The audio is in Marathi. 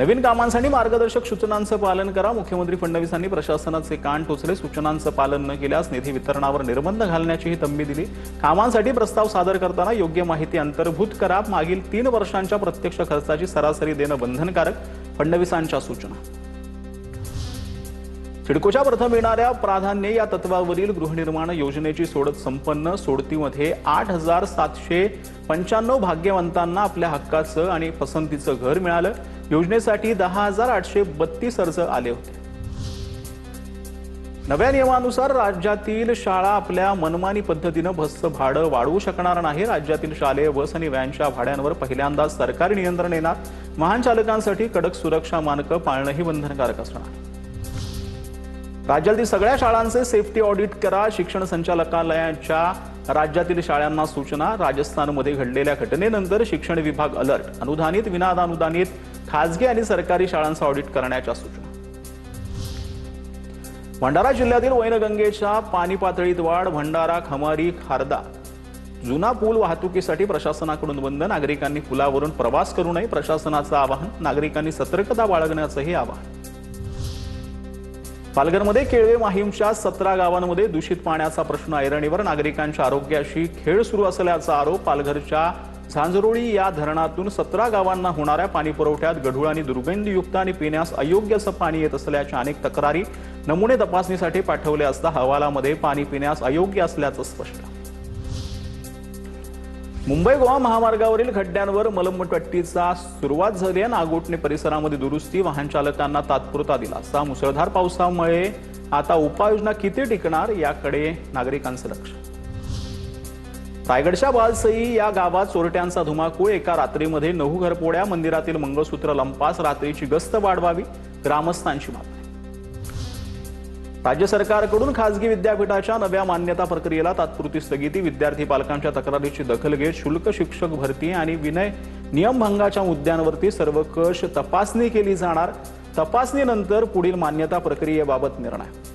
नवीन कामांसाठी मार्गदर्शक सूचनांचं पालन करा। मुख्यमंत्री फडणवीसांनी प्रशासनाचे कान टोचले। सूचनांचं पालन न केल्यास निधी वितरणावर निर्बंध घालण्याचीही तंबी दिली। कामांसाठी प्रस्ताव सादर करताना योग्य माहिती अंतर्भूत करा। मागील 3 वर्षांच्या प्रत्यक्ष खर्चाची सरासरी देणं बंधनकारक, फडणवीसांच्या सूचना। सिडकोच्या प्रथम येणाऱ्या प्राधान्य या तत्वावरील गृहनिर्माण योजनेची सोडत संपन्न। सोडतीमध्ये 8,795 भाग्यवंतांना आपल्या हक्काचं आणि पसंतीचं घर मिळालं। योजनेसाठी 10,832 अर्ज आले होते। नव्या नियमानुसार राज्यातील शाळा आपल्या मनमानी पद्धतीने बसचं भाडं वाढवू शकणार नाही। राज्यातील शालेय बस आणि व्हॅनच्या भाड्यांवर पहिल्यांदाच सरकारी नियंत्रण येणार। वाहन चालकांसाठी कडक सुरक्षा मानकं पाळणंही बंधनकारक असणार। राज्यातील सगळ्या शाळांचे सेफ्टी ऑडिट करा। शिक्षण संचालकालयाच्या राज्यातील शाळांना सूचना। राजस्थानमध्ये घडलेल्या घटनेनंतर शिक्षण विभाग अलर्ट। अनुदानित, विनाअनुदानित, खासगी आणि सरकारी शाळांचं ऑडिट करण्याच्या सूचना। भंडारा जिल्ह्यातील वैनगंगेच्या पाणी पातळीत वाढ। भंडारा, खमारी, खारदा जुना पूल वाहतुकीसाठी प्रशासनाकडून बंद। नागरिकांनी पुलावरून प्रवास करू नये, प्रशासनाचं आवाहन। नागरिकांनी सतर्कता बाळगण्याचंही आवाहन। पालघरमध्ये केळवे माहीमच्या 17 गावांमध्ये दूषित पाण्याचा प्रश्न ऐरणीवर। नागरिकांच्या आरोग्याशी खेळ सुरू असल्याचा आरोप। पालघरच्या झांझरोळी या धरणातून 17 गावांना होणाऱ्या पाणी पुरवठ्यात गढूळ आणि दुर्गंधयुक्त आणि पिण्यास अयोग्य असं पाणी येत असल्याच्या अनेक तक्रारी। नमुने तपासणीसाठी पाठवले असता अहवालामध्ये पाणी पिण्यास अयोग्य असल्याचं स्पष्ट। मुंबई गोवा महामार्गावरील खड्ड्यांवर मलमपट्टीचा सुरुवात झाली आहे। नागोठणे परिसरामध्ये दुरुस्ती। वाहन चालकांना तात्पुरता दिलासा। मुसळधार पावसामुळे आता उपाययोजना किती टिकणार याकडे नागरिकांचं लक्ष। रायगडच्या बालसई या गावात चोरट्यांचा धुमाकूळ। एका रात्रीमध्ये 9 घरफोड्या। मंदिरातील मंगळसूत्र लंपास। रात्रीची गस्त वाढवावी, ग्रामस्थांची मागणी। राज्य सरकारकडून खासगी विद्यापीठाच्या नव्या मान्यता प्रक्रियेला तात्पुरती स्थगिती। विद्यार्थी पालकांच्या तक्रारीची दखल घेत शुल्क, शिक्षक भरती आणि विनय नियमभंगाच्या मुद्द्यांवरती सर्वकष तपासणी केली जाणार। तपासणीनंतर पुढील मान्यता प्रक्रियेबाबत निर्णय।